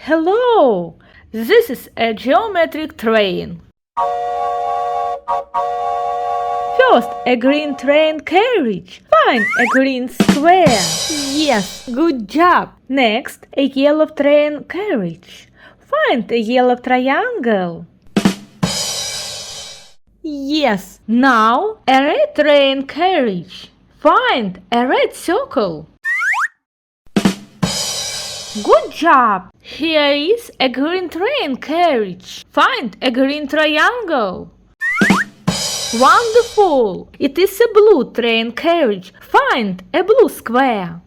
Hello! This is a geometric train. First, a green train carriage. Find a green square. Yes, good job. Next, a yellow train carriage. Find a yellow triangle. Yes, now a red train carriage. Find a red circle. Good job! Here is a green train carriage. Find a green triangle. Wonderful! It is a blue train carriage. Find a blue square.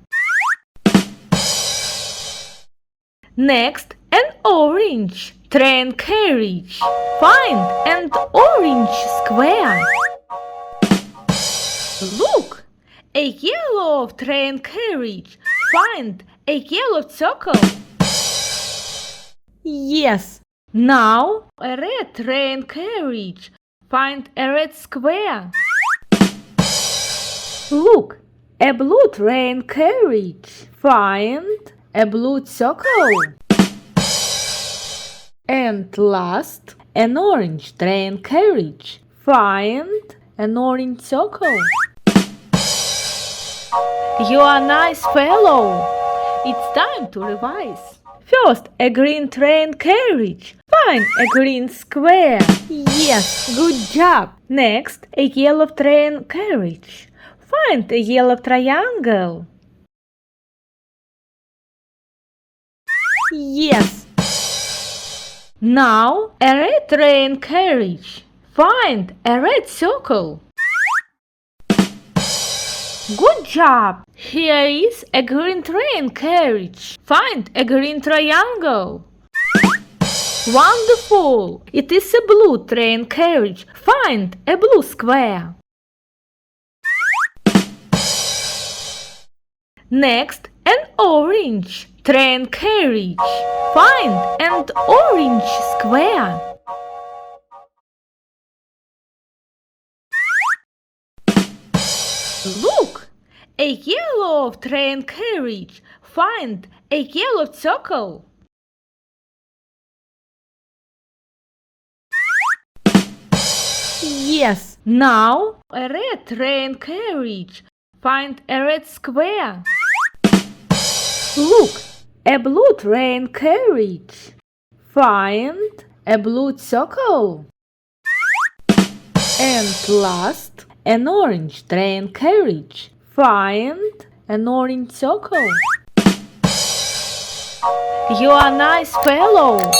Next, an orange train carriage. Find an orange square. Look! A yellow train carriage. Find a yellow circle. Yes. Now a red train carriage. Find a red square. Look, a blue train carriage. Find a blue circle. And last, an orange train carriage. Find an orange circle. You are a nice fellow. It's time to revise. First, a green train carriage. Find a green square. Yes, good job. Next, a yellow train carriage. Find a yellow triangle. Yes. Now, a red train carriage. Find a red circle. Good job! Here is a green train carriage. Find a green triangle. Wonderful! It is a blue train carriage. Find a blue square. Next, an orange train carriage. Find an orange square. Look! A yellow train carriage. Find a yellow circle. Yes. Now a red train carriage. Find a red square. Look! A blue train carriage. Find a blue circle. And last, an orange train carriage. Find an orange circle. You are a nice fellow.